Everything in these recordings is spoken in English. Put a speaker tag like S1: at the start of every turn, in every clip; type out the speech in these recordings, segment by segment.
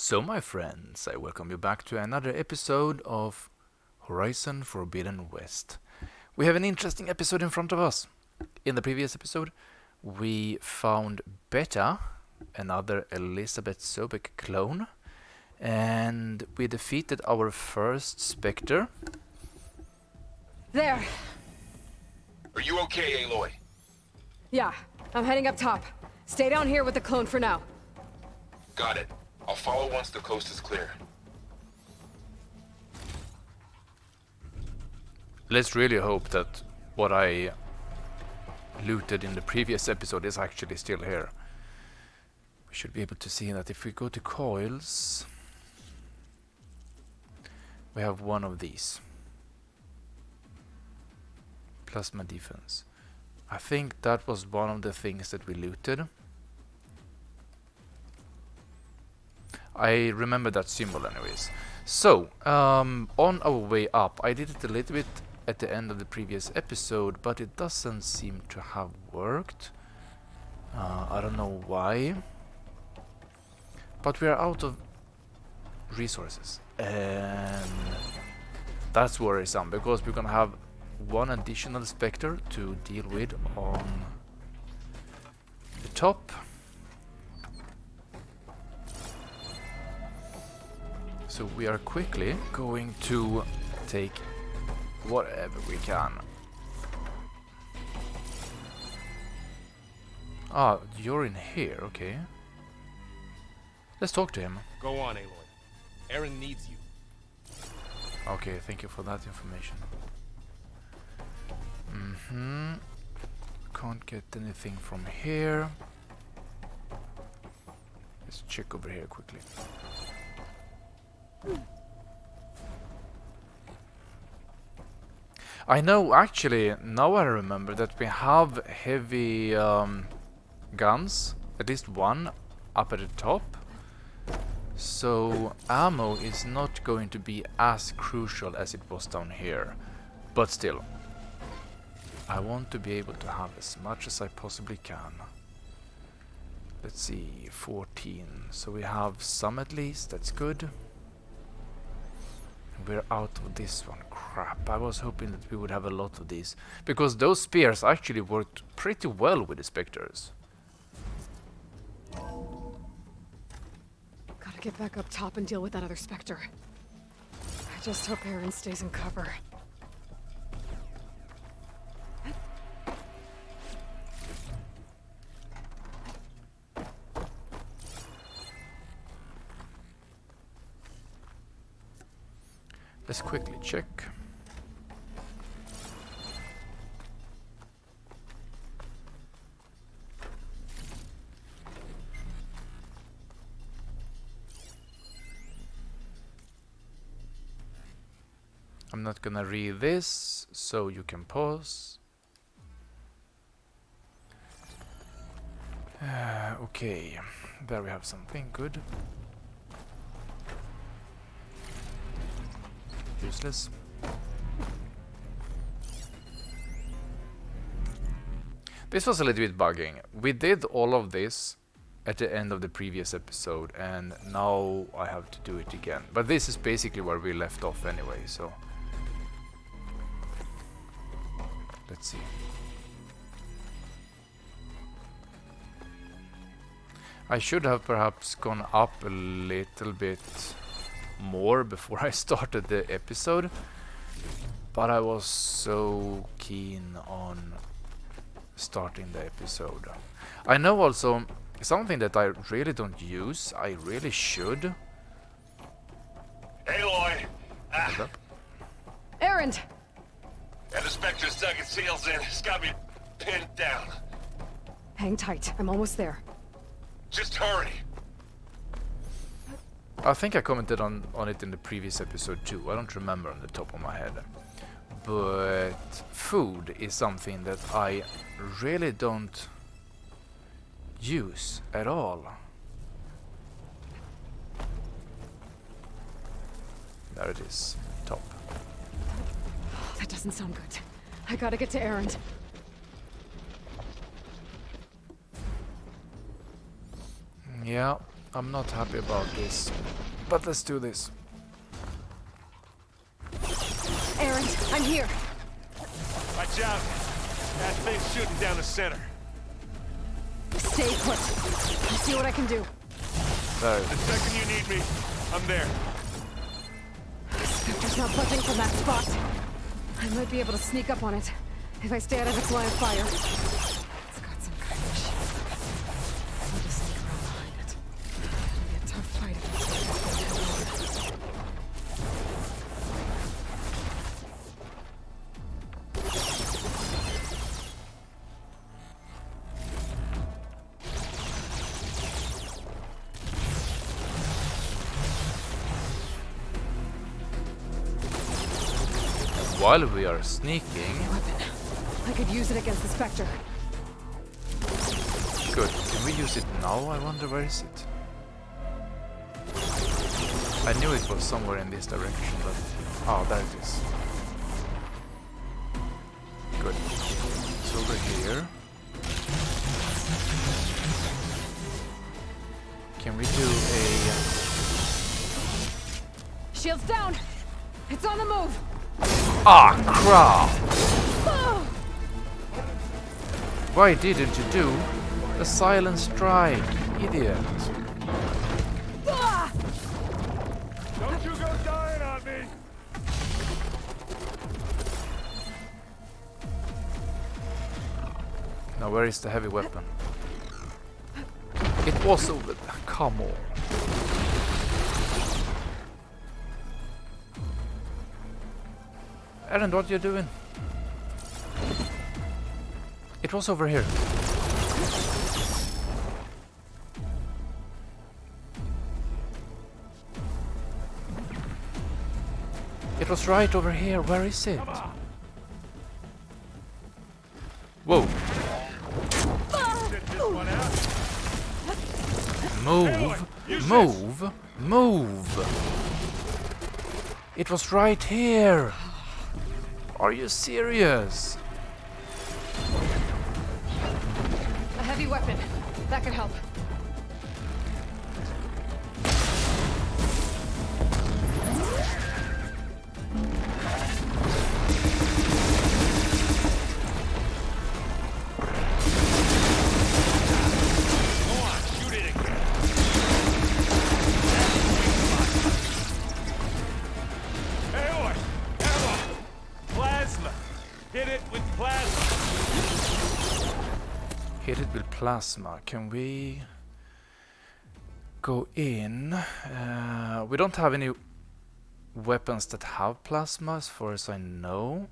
S1: So, my friends, I welcome you back to another episode of Horizon Forbidden West. We have an interesting episode in front of us. In the previous episode, we found Beta, another Elizabeth Sobek clone, and we defeated our first Spectre.
S2: There!
S3: Are you okay, Aloy?
S2: Yeah, I'm heading up top. Stay down here with the clone for now.
S3: Got it. I'll follow once the coast is clear.
S1: Let's really hope that what I looted in the previous episode is actually still here. We should be able to see that if we go to coils, we have one of these. Plasma defense. I think that was one of the things that we looted. I remember that symbol anyways. So, on our way up, I did it a little bit at the end of the previous episode, but it doesn't seem to have worked. I don't know why. But we are out of resources. And that's worrisome, because we're gonna have one additional Spectre to deal with on the top. So we are quickly going to take whatever we can. Ah, you're in here, okay. Let's talk to him.
S4: Go on, Aloy. Aaron needs you.
S1: Okay, thank you for that information. Can't get anything from here. Let's check over here quickly. I know, actually, now I remember that we have heavy guns, at least one, up at the top. So ammo is not going to be as crucial as it was down here. But still, I want to be able to have as much as I possibly can. Let's see, 14. So we have some at least, that's good. We're out of this one. Crap, I was hoping that we would have a lot of these, because those spears actually worked pretty well with the Spectres.
S2: Gotta get back up top and deal with that other Spectre. I just hope Aaron stays in cover.
S1: Let's quickly check. I'm not gonna read this, so you can pause. Okay, there we have something good. Useless. This was a little bit bugging. We did all of this at the end of the previous episode, and now I have to do it again. But this is basically where we left off anyway, so let's see. I should have perhaps gone up a little bit more before I started the episode, but I was so keen on starting the episode. I know also something that I really don't use, I really should.
S3: Aloy!
S1: Hold up.
S2: Aaron!
S3: And the Spectre's dug its heels in. It's got me pinned down.
S2: Hang tight, I'm almost there.
S3: Just hurry.
S1: I think I commented on it in the previous episode too. I don't remember on the top of my head. But food is something that I really don't use at all. There it is. Top.
S2: That doesn't sound good. I gotta get to Aaron.
S1: Yeah, I'm not happy about this. But let's do this.
S2: Aaron, I'm here.
S3: Watch out. That thing's shooting down the center.
S2: Stay put. I'll see what I can do.
S1: There.
S3: The second you need me, I'm there.
S2: Spectre's not budging from that spot. I might be able to sneak up on it if I stay out of its line of fire. It's got some kind of shield. I need to sneak around behind it. It'll be a tough fight if it's head on.
S1: While we are sneaking,
S2: Weapon. I could use it against the Spectre.
S1: good. Can we use it now? I wonder where is it? I knew it was somewhere in this direction, but oh, there it is. Good. It's over here. Can we do a?
S2: Shield's down! It's on the move!
S1: Ah, crap!
S2: Oh!
S1: Why didn't you do a silent strike, idiot?
S2: Ah!
S3: Don't you go dying on me!
S1: Now where is the heavy weapon? It was over there. Come on. Aaron, what are you doing? It was over here. It was right over here. Where is it? Whoa.
S3: Sit this one out.
S1: Move. Move. Move. It was right here. Are you serious?
S2: A heavy weapon. That could help.
S3: Go on, shoot it again. Hey, oi! Ammo! Plasma! Hit it with plasma!
S1: Hit it with plasma. Can we go in? We don't have any weapons that have plasma, as far as I know.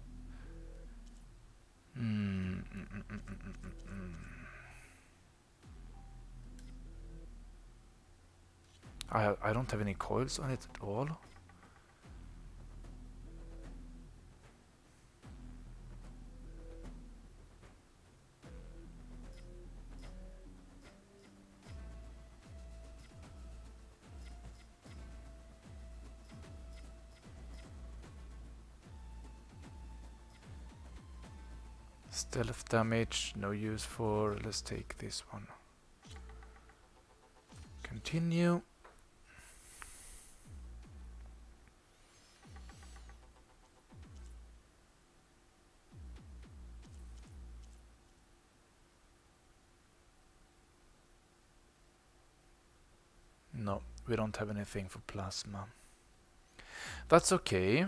S1: I don't have any coils on it at all. Stealth damage, no use for. Let's take this one. Continue. No, we don't have anything for plasma. That's okay.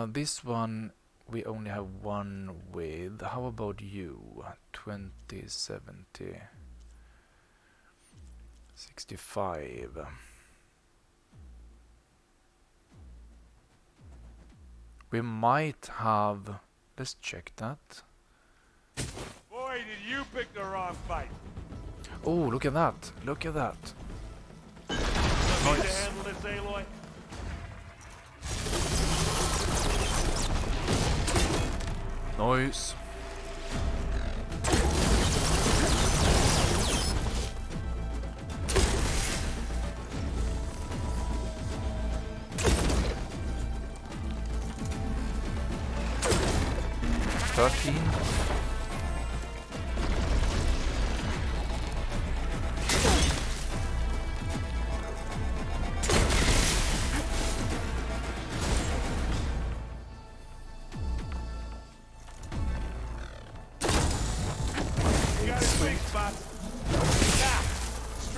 S1: This one we only have one with. How about you? 2070 65. We might have. Let's check that.
S3: Boy, did you pick the wrong fight.
S1: Oh, look at that! Look at that!
S3: Need to handle this, Aloy?
S1: Nice.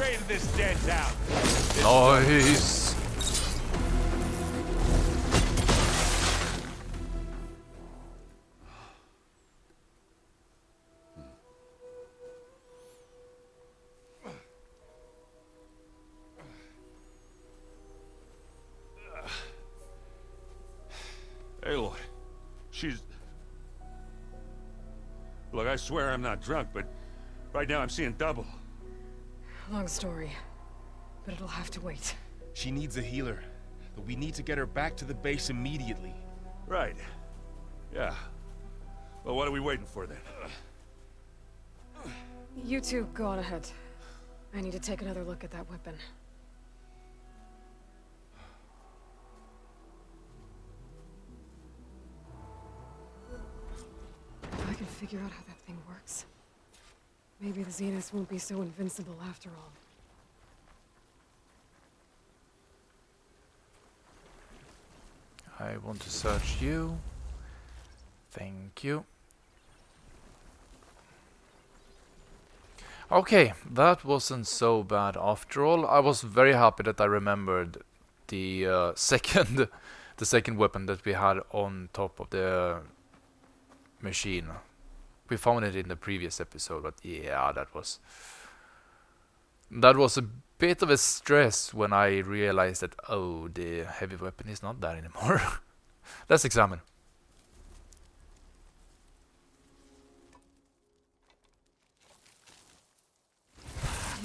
S4: way to this dead town.
S1: Nice.
S3: Aloy, she's... Look, I swear I'm not drunk, but right now I'm seeing double.
S2: Long story, but it'll have to wait.
S5: She needs a healer, but we need to get her back to the base immediately.
S3: Right. Yeah. Well, what are we waiting for then?
S2: You two go on ahead. I need to take another look at that weapon. If I can figure out how that thing works, maybe the Zeniths won't be so invincible after all.
S1: I want to search you. Thank you. Okay, that wasn't so bad after all. I was very happy that I remembered the second weapon that we had on top of the machine. We found it in the previous episode, but yeah, that was a bit of a stress when I realized that, oh, the heavy weapon is not there anymore. Let's examine.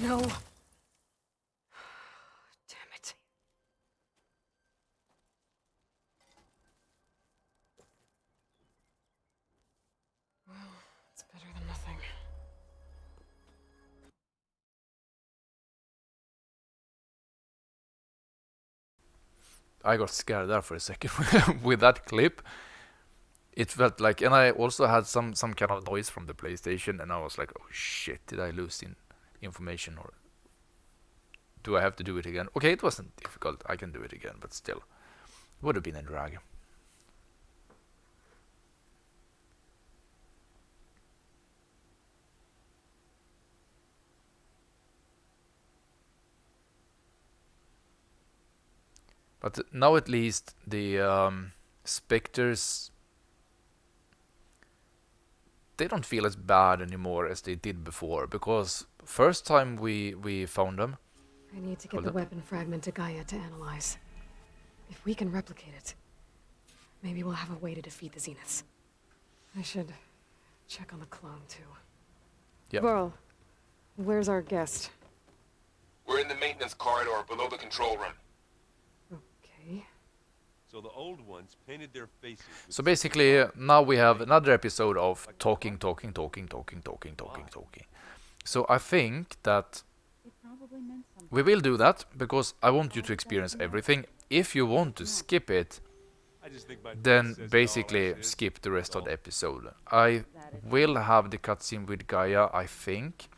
S2: No. Damn it. Well, it's better than nothing.
S1: I got scared there for a second with that clip. It felt like, and I also had some kind of noise from the PlayStation, and I was like, oh shit, did I lose information, or do I have to do it again? Okay, it wasn't difficult, I can do it again, but still, would have been a drag. But now at least the specters, they don't feel as bad anymore as they did before, because first time we found them.
S2: I need to get the weapon fragment to Gaia to analyze. If we can replicate it, maybe we'll have a way to defeat the Zeniths. I should check on the clone too.
S1: Yep.
S2: Varl, where's our guest?
S6: We're in the maintenance corridor below the control room.
S2: Okay.
S4: So the old ones painted their faces.
S1: So basically, now we have another episode of talking. So I think that we will do that, because I want you to experience everything. If you want to skip it,
S4: I just think my
S1: then
S4: says it all
S1: basically
S4: as is.
S1: skip the rest of the episode. I will have the cutscene with Gaia, I think,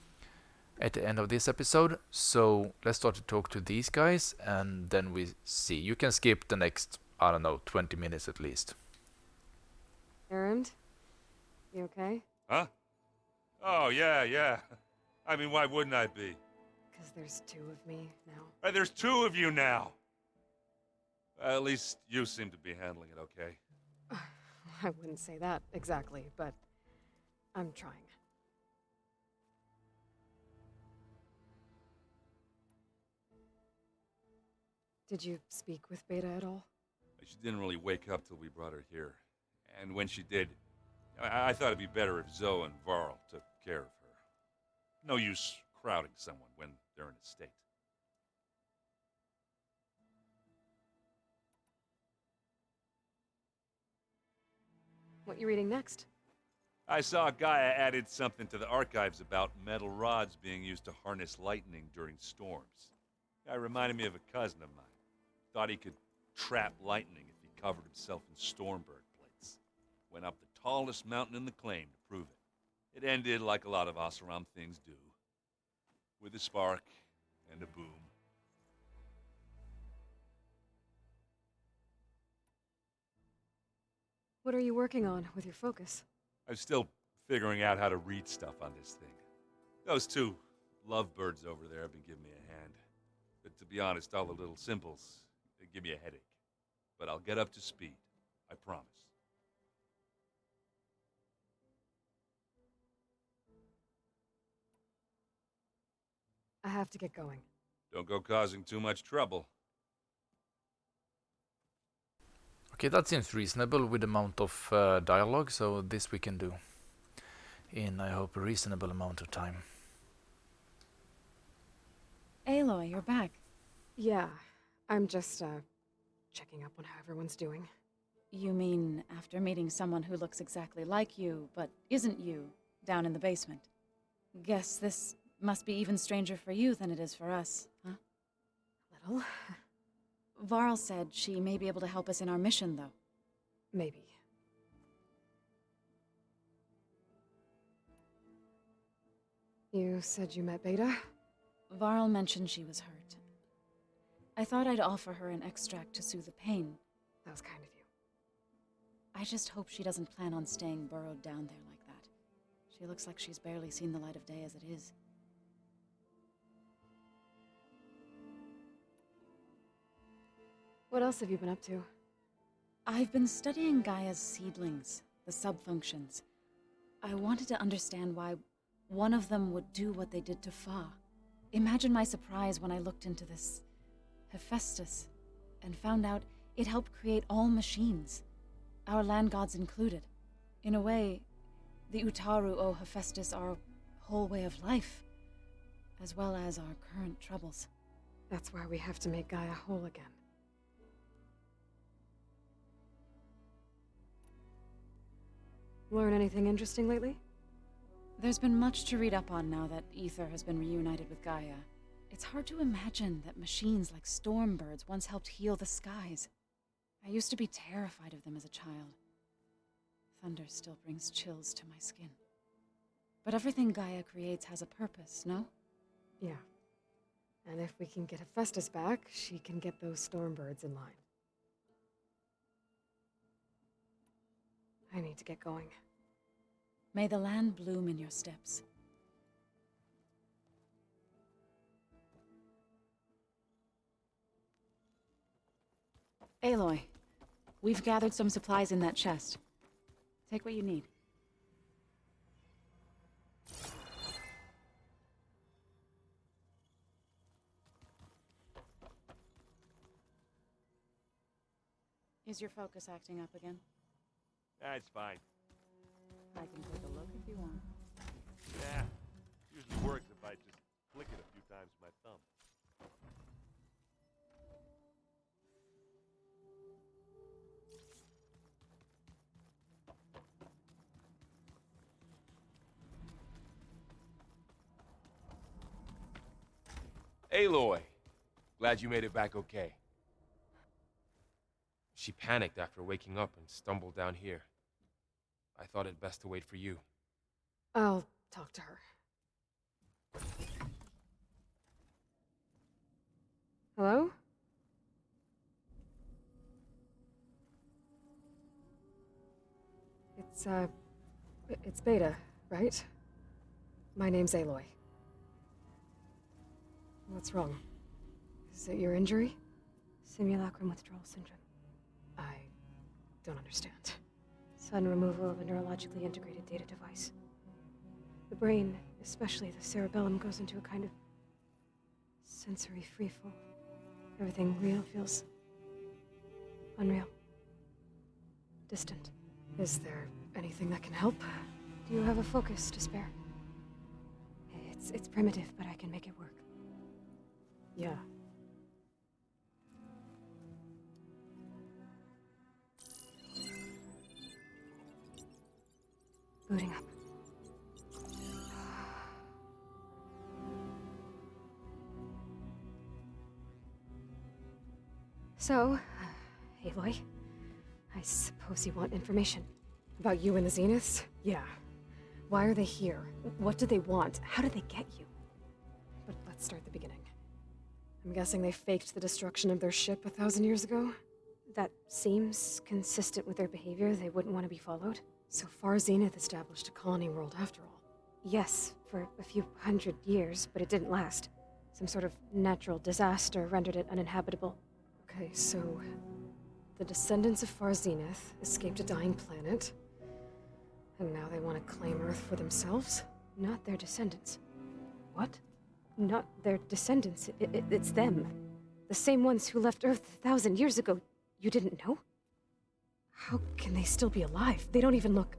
S1: at the end of this episode. So let's start to talk to these guys, and then we see. You can skip the next, I don't know, 20 minutes at least.
S2: Erend? You okay?
S3: Huh? Oh, yeah. I mean, why wouldn't I be?
S2: Because there's two of me now.
S3: There's two of you now. At least you seem to be handling it okay.
S2: I wouldn't say that exactly, but I'm trying. Did you speak with Beta at all?
S3: She didn't really wake up till we brought her here. And when she did, I thought it'd be better if Zoe and Varl took care of her. No use crowding someone when they're in a state.
S2: What you reading next?
S3: I saw Gaia added something to the archives about metal rods being used to harness lightning during storms. Guy reminded me of a cousin of mine. Thought he could trap lightning if he covered himself in Stormbird plates. Went up the tallest mountain in the claim to prove it. It ended like a lot of Oseram things do. With a spark and a boom.
S2: What are you working on with your focus?
S3: I'm still figuring out how to read stuff on this thing. Those two Lovebirds over there have been giving me a hand. But to be honest, all the little simples, they give me a headache. But I'll get up to speed. I promise.
S2: I have to get going.
S3: Don't go causing too much trouble.
S1: Okay, that seems reasonable with the amount of dialogue, so this we can do in, I hope, a reasonable amount of time.
S7: Aloy, you're back.
S2: Yeah, I'm just, checking up on how everyone's doing.
S7: You mean after meeting someone who looks exactly like you, but isn't you, down in the basement? Guess this must be even stranger for you than it is for us, huh?
S2: Little?
S7: Varl said she may be able to help us in our mission, though.
S2: Maybe. You said you met Beta?
S7: Varl mentioned she was hurt. I thought I'd offer her an extract to soothe the pain.
S2: That was kind of you.
S7: I just hope she doesn't plan on staying burrowed down there like that. She looks like she's barely seen the light of day as it is.
S2: What else have you been up to?
S7: I've been studying Gaia's seedlings, the subfunctions. I wanted to understand why one of them would do what they did to Fa. Imagine my surprise when I looked into this Hephaestus and found out it helped create all machines, our land gods included. In a way, the Utaru owe Hephaestus our whole way of life, as well as our current troubles.
S2: That's why we have to make Gaia whole again. Learn anything interesting lately?
S7: There's been much to read up on now that Aether has been reunited with Gaia. It's hard to imagine that machines like Stormbirds once helped heal the skies. I used to be terrified of them as a child. Thunder still brings chills to my skin. But everything Gaia creates has a purpose, no?
S2: Yeah. And if we can get Hephaestus back, she can get those Stormbirds in line. I need to get going.
S7: May the land bloom in your steps. Aloy, we've gathered some supplies in that chest. Take what you need. Is your focus acting up again?
S4: That's fine.
S7: I can take a look if you want.
S4: Yeah. Usually works if I just flick it a few times with my thumb.
S5: Aloy! Glad you made it back okay. She panicked after waking up and stumbled down here. I thought it best to wait for you.
S2: I'll talk to her. Hello? It's Beta, right? My name's Aloy. What's wrong? Is it your injury? Simulacrum withdrawal syndrome. I don't understand. Sudden removal of a neurologically integrated data device. The brain, especially the cerebellum, goes into a kind of sensory freefall. Everything real feels unreal. Distant. Is there anything that can help? Do you have a focus to spare? It's primitive, but I can make it work. Yeah. Booting up. So, Aloy, I suppose you want information about you and the Zeniths? Yeah. Why are they here? What do they want? How did they get you? But let's start at the beginning. I'm guessing they faked the destruction of their ship 1,000 years ago? That seems consistent with their behavior. They wouldn't want to be followed. So far, Zenith established a colony world after all. Yes, for a few hundred years, but it didn't last. Some sort of natural disaster rendered it uninhabitable. Okay, so the descendants of Far Zenith escaped a dying planet, and now they want to claim Earth for themselves? Not their descendants. What? Not their descendants. It's them. The same ones who left Earth 1,000 years ago. You didn't know? How can they still be alive? They don't even look...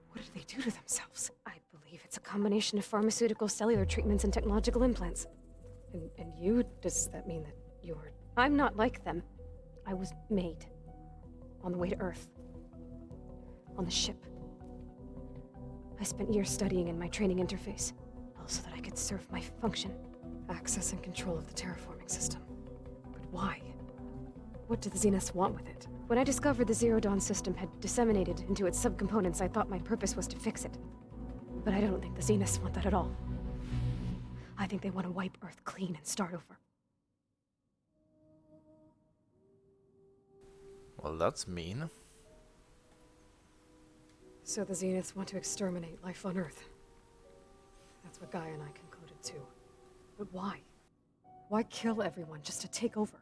S2: What did they do to themselves? I believe it's a combination of pharmaceutical, cellular treatments, and technological implants. And you? Does that mean that you're... I'm not like them. I was made. On the way to Earth. On the ship. I spent years studying in my training interface, all so that I could serve my function. Access and control of the terraforming system. But why? What do the Zeniths want with it? When I discovered the Zero Dawn system had disseminated into its subcomponents, I thought my purpose was to fix it. But I don't think the Zeniths want that at all. I think they want to wipe Earth clean and start over.
S1: Well, that's mean.
S2: So the Zeniths want to exterminate life on Earth. That's what Gaia and I concluded too. But why? Why kill everyone just to take over?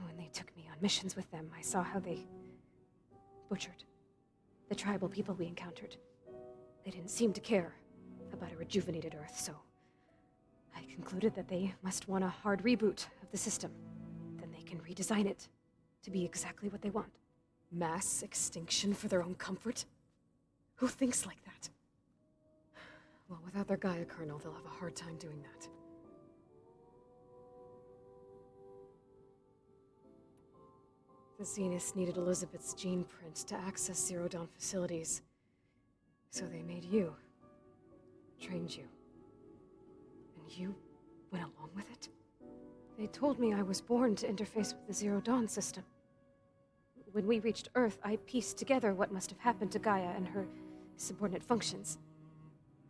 S2: When they took me on missions with them, I saw how they butchered the tribal people we encountered. They didn't seem to care about a rejuvenated Earth, so I concluded that they must want a hard reboot of the system. Then they can redesign it to be exactly what they want. Mass extinction for their own comfort? Who thinks like that? Well, without their Gaia kernel, they'll have a hard time doing that. The Zeniths needed Elizabeth's gene print to access Zero Dawn facilities. So they made you. Trained you. And you went along with it? They told me I was born to interface with the Zero Dawn system. When we reached Earth, I pieced together what must have happened to Gaia and her subordinate functions.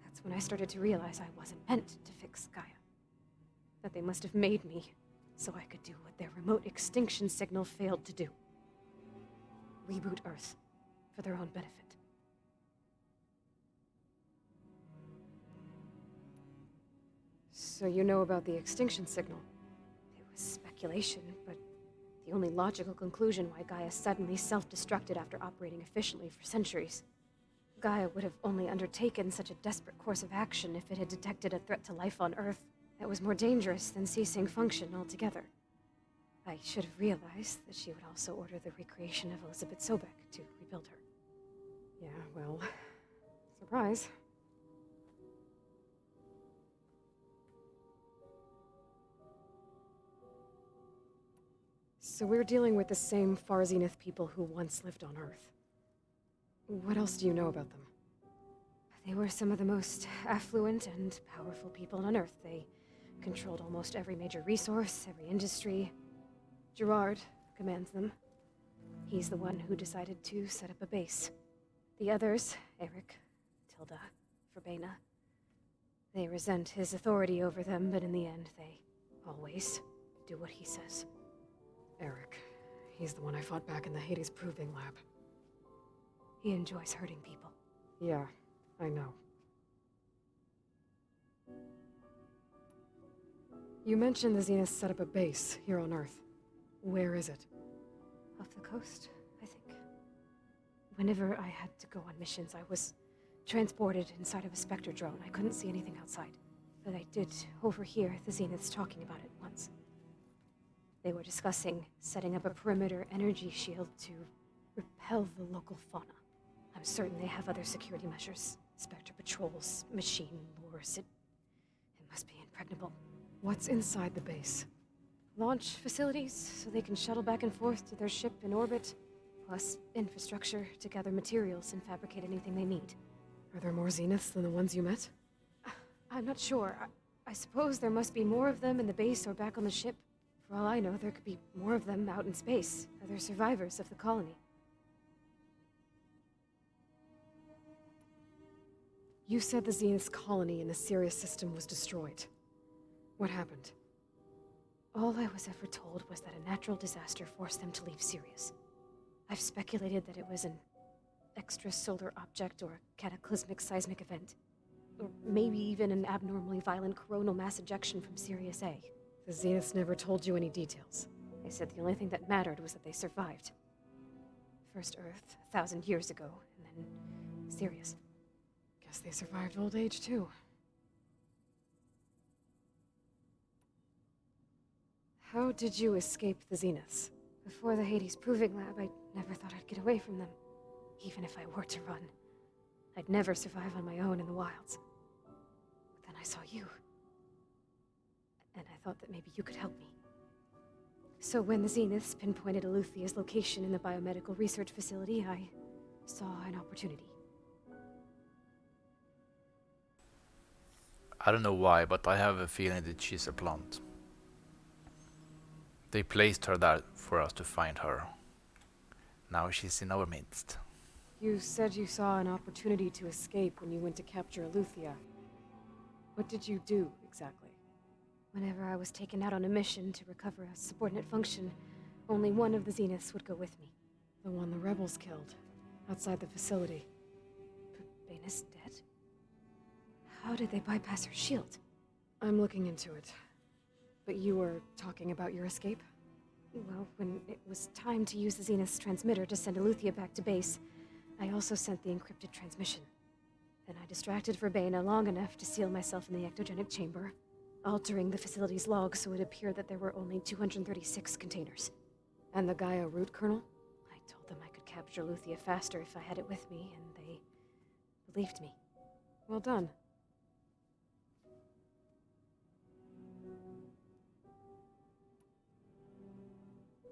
S2: That's when I started to realize I wasn't meant to fix Gaia. That they must have made me so I could do what their remote extinction signal failed to do. Reboot Earth for their own benefit. So you know about the extinction signal? It was speculation, but the only logical conclusion why Gaia suddenly self-destructed after operating efficiently for centuries. Gaia would have only undertaken such a desperate course of action if it had detected a threat to life on Earth that was more dangerous than ceasing function altogether. I should have realized that she would also order the recreation of Elizabeth Sobek to rebuild her. Yeah, well, surprise. So we're dealing with the same Far Zenith people who once lived on Earth. What else do you know about them? They were some of the most affluent and powerful people on Earth. They controlled almost every major resource, every industry. Gerard commands them. He's the one who decided to set up a base. The others, Eric, Tilda, Verbena, they resent his authority over them, but in the end, they always do what he says. Eric. He's the one I fought back in the Hades Proving Lab. He enjoys hurting people. Yeah, I know. You mentioned the Zeniths set up a base here on Earth. Where is it? Off the coast, I think. Whenever I had to go on missions, I was transported inside of a Spectre drone. I couldn't see anything outside. But I did overhear the Zeniths talking about it once. They were discussing setting up a perimeter energy shield to repel the local fauna. I'm certain they have other security measures. Spectre patrols, machine lures. It must be impregnable. What's inside the base? Launch facilities, so they can shuttle back and forth to their ship in orbit, plus infrastructure to gather materials and fabricate anything they need. Are there more Zeniths than the ones you met? I'm not sure. I suppose there must be more of them in the base or back on the ship. For all I know, there could be more of them out in space, other survivors of the colony. You said the Zenith's colony in the Sirius system was destroyed. What happened? All I was ever told was that a natural disaster forced them to leave Sirius. I've speculated that it was an extrasolar object or a cataclysmic seismic event. Or maybe even an abnormally violent coronal mass ejection from Sirius A. The Zeniths never told you any details. They said the only thing that mattered was that they survived. First Earth, 1,000 years ago, and then Sirius. Guess they survived old age, too. How did you escape the Zeniths? Before the Hades Proving Lab, I never thought I'd get away from them. Even if I were to run, I'd never survive on my own in the wilds. But then I saw you. And I thought that maybe you could help me. So when the Zeniths pinpointed Eluthia's location in the biomedical research facility, I saw an opportunity.
S1: I don't know why, but I have a feeling that she's a plant. They placed her there for us to find her. Now she's in our midst.
S2: You said you saw an opportunity to escape when you went to capture Eluthia. What did you do, exactly? Whenever I was taken out on a mission to recover a subordinate function, only one of the Zeniths would go with me. The one the rebels killed, outside the facility. Bane's dead? How did they bypass her shield? I'm looking into it. But you were talking about your escape? Well, when it was time to use the Zenith's transmitter to send Eluthia back to base, I also sent the encrypted transmission. Then I distracted Verbena long enough to seal myself in the ectogenic chamber, altering the facility's log so it appeared that there were only 236 containers. And the Gaia root kernel? I told them I could capture Eluthia faster if I had it with me, and they believed me. Well done.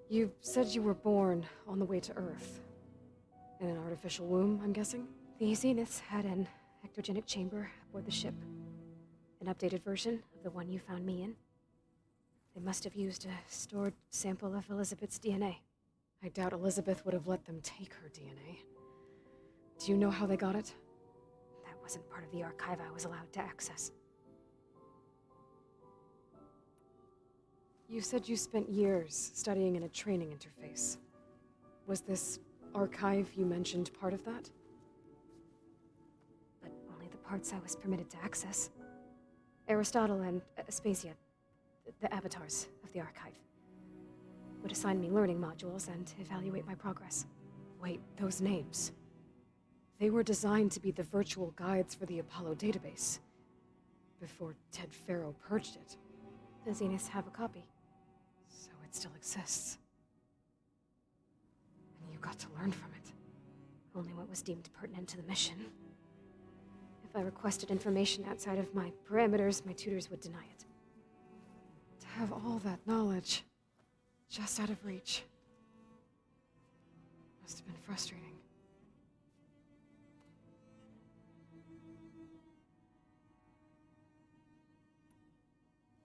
S2: You said you were born on the way to Earth. In an artificial womb, I'm guessing? The Zeniths had an ectogenic chamber aboard the ship. An updated version of the one you found me in. They must have used a stored sample of Elizabeth's DNA. I doubt Elizabeth would have let them take her DNA. Do you know how they got it? That wasn't part of the archive I was allowed to access. You said you spent years studying in a training interface. Was this archive you mentioned part of that? But only the parts I was permitted to access. Aristotle and Aspasia, the avatars of the archive, would assign me learning modules and evaluate my progress. Wait, those names. They were designed to be the virtual guides for the Apollo database, before Ted Faro purged it. The Zeniths have a copy. So it still exists. And you got to learn from it. Only what was deemed pertinent to the mission. If I requested information outside of my parameters, my tutors would deny it. To have all that knowledge, just out of reach, must have been frustrating.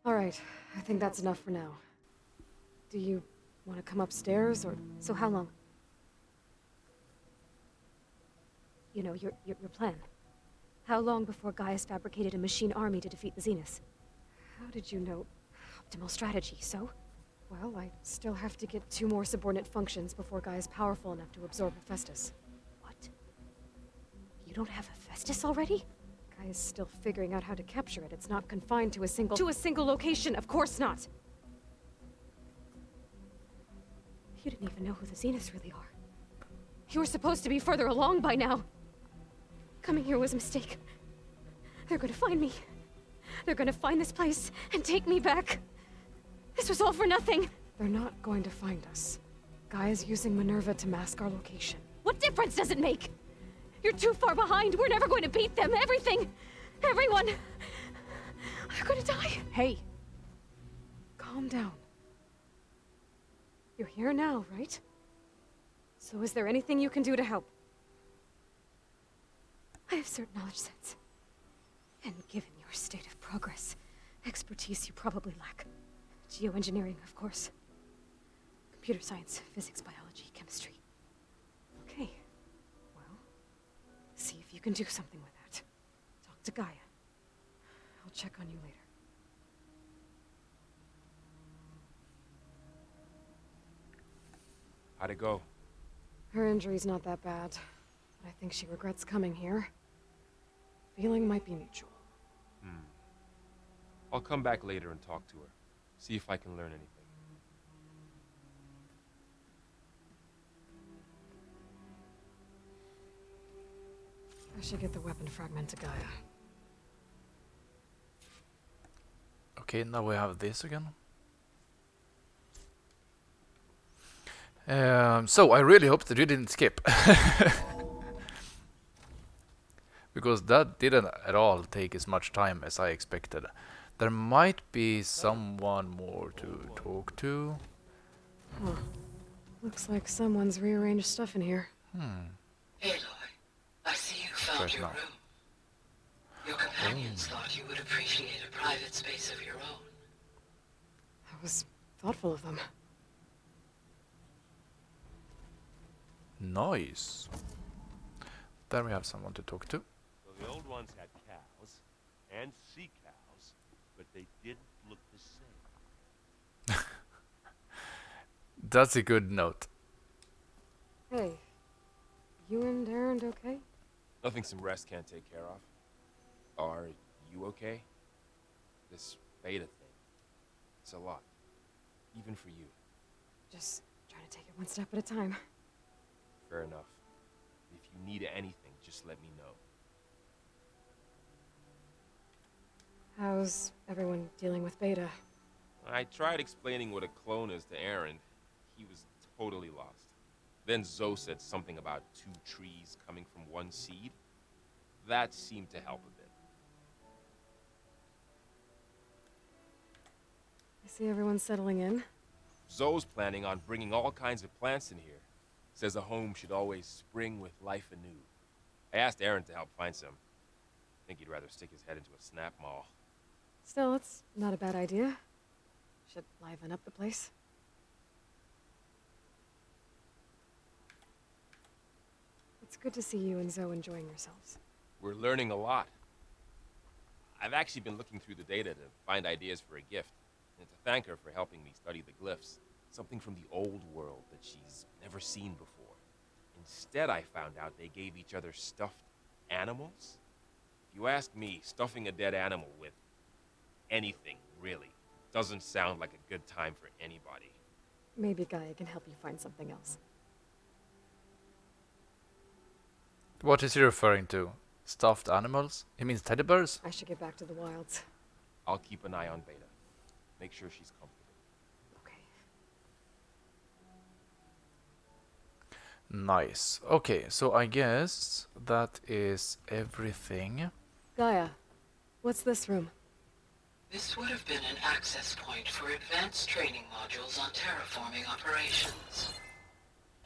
S2: All right, I think that's enough for now. Do you want to come upstairs, or... So how long? You know, your plan. How long before Gaius fabricated a machine army to defeat the Zeniths? How did you know? Optimal strategy, so? Well, I still have to get 2 more subordinate functions before Gaia's powerful enough to absorb Hephaestus. What? You don't have Hephaestus already? Gaia's still figuring out how to capture it. It's not confined to a single... To a single location, of course not! You didn't even know who the Zeniths really are. You were supposed to be further along by now. Coming here was a mistake. They're gonna find me. They're gonna find this place and take me back. This was all for nothing. They're not going to find us. Gaia's using Minerva to mask our location. What difference does it make? You're too far behind. We're never going to beat them. Everything. Everyone. They're gonna die. Hey. Calm down. You're here now, right? So is there anything you can do to help? I have certain knowledge sets. And given your state of progress, expertise you probably lack. Geoengineering, of course. Computer science, physics, biology, chemistry. Okay. Well, see if you can do something with that. Talk to Gaia. I'll check on you later.
S5: How'd it go?
S2: Her injury's not that bad. but I think she regrets coming here. Feeling might be mutual.
S5: I'll come back later and talk to her. See if I can learn anything.
S2: I should get the weapon fragment to Gaia.
S1: Okay, now we have this again. So I really hope that you didn't skip. Because that didn't at all take as much time as I expected. There might be someone more to talk to.
S2: Huh. Looks like someone's rearranged stuff in here.
S8: Aloy, I see you found
S1: Right
S8: your
S1: now.
S8: room. Your companions thought you would appreciate a private space of your own.
S2: That was thoughtful of them.
S1: Nice. There we have someone to talk to.
S4: So the old ones had cows and sea cows, but they didn't look the same.
S1: That's a good note.
S2: Hey, you and Aaron okay?
S5: Nothing some rest can't take care of. Are you okay? This beta thing. It's a lot. Even for you.
S2: Just trying to take it one step at a time.
S5: Fair enough. If you need anything, just let me know.
S2: How's everyone dealing with Beta?
S5: I tried explaining what a clone is to Aaron. He was totally lost. Then Zoe said something about 2 trees coming from 1 seed. That seemed to help a bit.
S2: I see everyone settling in.
S5: Zoe's planning on bringing all kinds of plants in here. Says a home should always spring with life anew. I asked Aaron to help find some. I think he'd rather stick his head into a snap mall.
S2: Still, it's not a bad idea. Should liven up the place. It's good to see you and Zoe enjoying yourselves.
S5: We're learning a lot. I've actually been looking through the data to find ideas for a gift, and to thank her for helping me study the glyphs. Something from the old world that she's never seen before. Instead, I found out they gave each other stuffed animals. If you ask me, stuffing a dead animal with anything, really, doesn't sound like a good time for anybody.
S2: Maybe Gaia can help you find something else.
S1: What is he referring to? Stuffed animals? He means teddy bears?
S2: I should get back to the wilds.
S5: I'll keep an eye on Beta. Make sure she's comfortable.
S2: Okay.
S1: Nice. Okay, so I guess that is everything.
S2: Gaia, what's this room?
S8: This would have been an access point for advanced training modules on terraforming operations.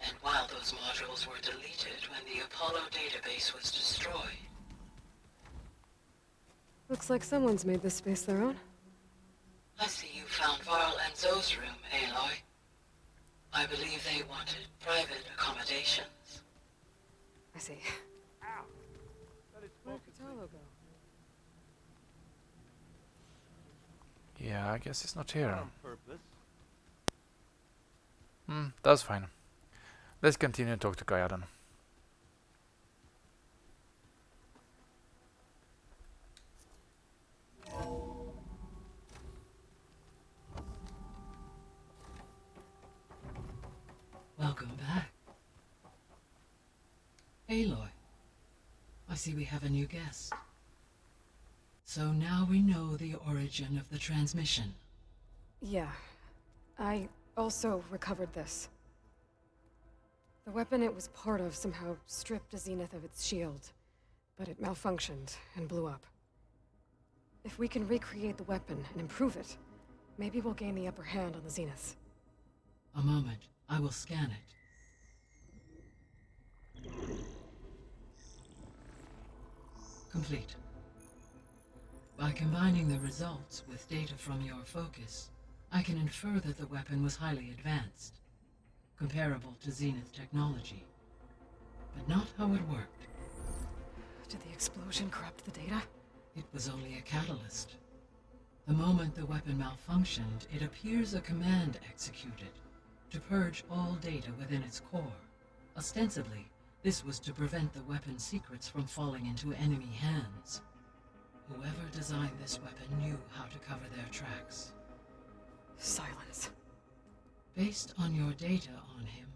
S8: And while those modules were deleted when the Apollo database was destroyed,
S2: Looks like someone's made this space their own.
S8: I see you found Varl and Zoe's room, Aloy. I believe they wanted private accommodations.
S2: I see. Where'd Kotallo go?
S1: Yeah, I guess it's not here.
S4: On purpose.
S1: That's fine. Let's continue to talk to Gaia then.
S8: Welcome back. Aloy, I see we have a new guest. So now we know the origin of the transmission.
S2: Yeah. I also recovered this. The weapon it was part of somehow stripped a Zenith of its shield, but it malfunctioned and blew up. If we can recreate the weapon and improve it, maybe we'll gain the upper hand on the Zeniths.
S8: A moment, I will scan it. Complete. By combining the results with data from your focus, I can infer that the weapon was highly advanced, comparable to Zenith technology, but not how it worked.
S2: Did the explosion corrupt the data?
S8: It was only a catalyst. The moment the weapon malfunctioned, it appears a command executed to purge all data within its core, ostensibly This was to prevent the weapon's secrets from falling into enemy hands. Whoever designed this weapon knew how to cover their tracks.
S2: Silence.
S8: Based on your data on him,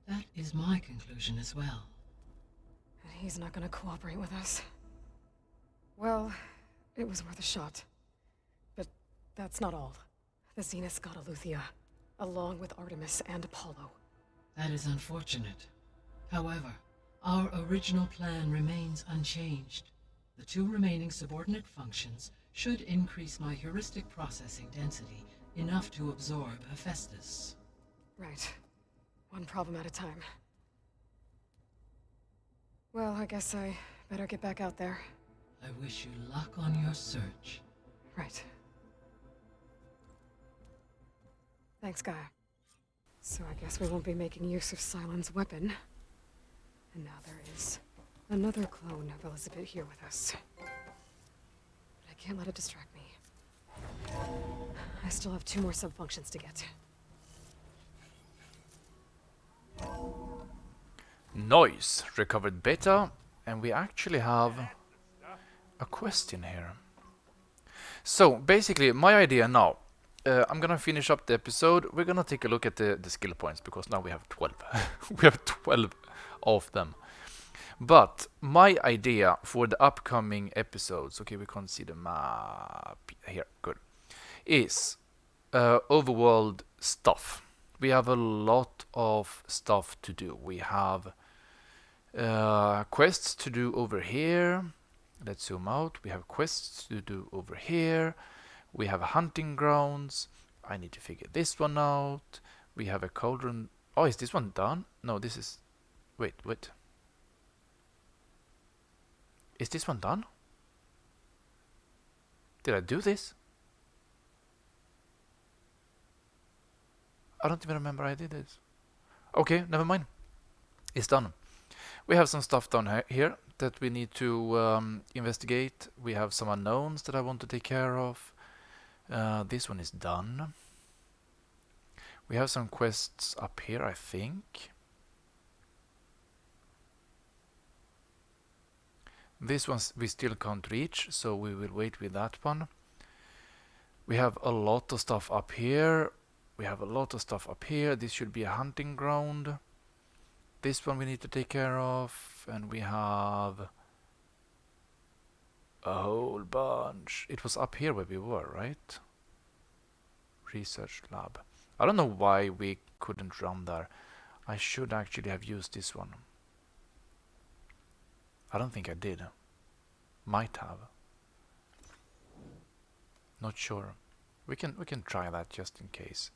S8: that is my conclusion as well.
S2: And he's not gonna cooperate with us. Well, it was worth a shot. But that's not all. The Zeniths got Eleuthia, along with Artemis and Apollo.
S8: That is unfortunate. However, our original plan remains unchanged. The 2 remaining subordinate functions should increase my heuristic processing density enough to absorb Hephaestus.
S2: Right. One problem at a time. Well, I guess I better get back out there.
S8: I wish you luck on your search.
S2: Right. Thanks, Gaia. So I guess we won't be making use of Cylon's weapon. And now there is another clone of Elizabeth here with us. But I can't let it distract me. I still have 2 more subfunctions to get.
S1: Noise. Recovered beta. And we actually have a question here. So, basically, my idea now. I'm gonna finish up the episode. We're gonna take a look at the skill points, because now we have 12. We have 12 of them. But my idea for the upcoming episodes, okay, we can't see the map here, good, is overworld stuff. We have a lot of stuff to do. We have quests to do over here. Let's zoom out. We have quests to do over here. We have hunting grounds. I need to figure this one out. We have a cauldron. Oh, is this one done? No, this is... Wait. Is this one done? Did I do this? I don't even remember I did this. Okay, never mind. It's done. We have some stuff down here that we need to investigate. We have some unknowns that I want to take care of. This one is done. We have some quests up here, I think. This one we still can't reach, so we will wait with that one. We have a lot of stuff up here. This should be a hunting ground. This one we need to take care of. And we have a whole bunch. It was up here where we were, right? Research lab. I don't know why we couldn't run there. I should actually have used this one. I don't think I did. Might have. Not sure. We can try that just in case.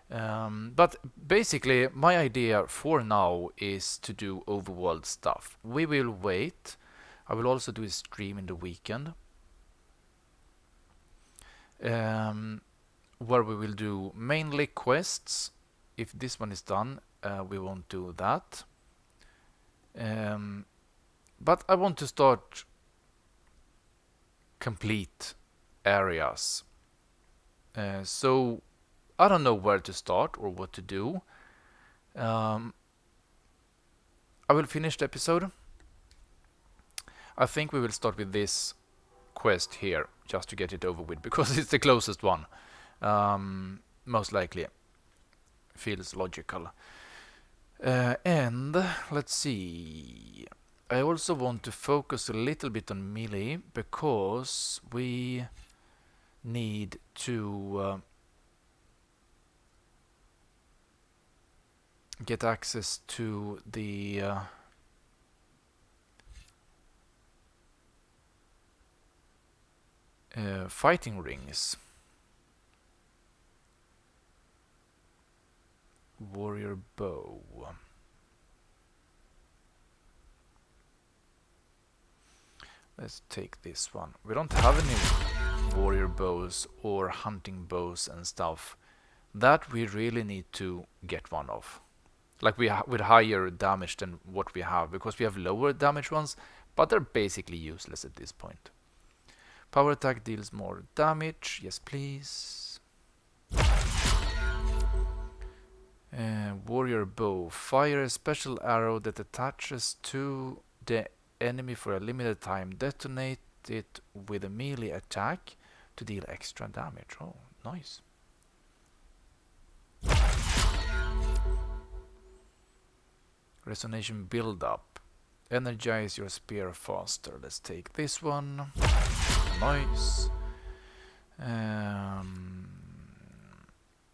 S1: But basically, my idea for now is to do overworld stuff. We will wait. I will also do a stream in the weekend, where we will do mainly quests. If this one is done, we won't do that. But I want to start complete areas. So I don't know where to start or what to do. I will finish the episode. I think we will start with this quest here, just to get it over with, because it's the closest one. Most likely. Feels logical. And let's see. I also want to focus a little bit on melee, because we need to get access to the fighting rings. Warrior bow. Let's take this one. We don't have any warrior bows or hunting bows and stuff. That we really need to get one of. Like with higher damage than what we have, because we have lower damage ones, but they're basically useless at this point. Power attack deals more damage. Yes, please. Warrior bow. Fire a special arrow that attaches to the enemy for a limited time. Detonate it with a melee attack to deal extra damage. Oh, nice. Resonation build up. Energize your spear faster. Let's take this one. Nice.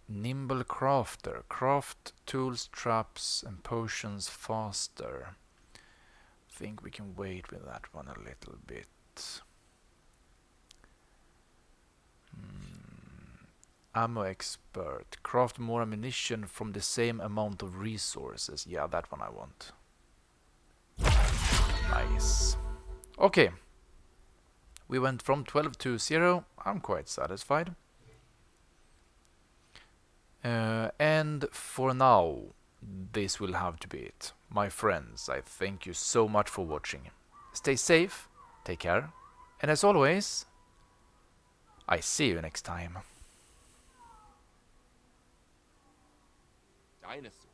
S1: Nimble crafter. Craft tools, traps, and potions faster. Think we can wait with that one a little bit. Ammo expert. Craft more ammunition from the same amount of resources. Yeah, that one I want. Nice. Okay. We went from 12 to 0. I'm quite satisfied. And for now, this will have to be it. My friends, I thank you so much for watching. Stay safe, take care, and as always, I see you next time.
S5: Dinosaur.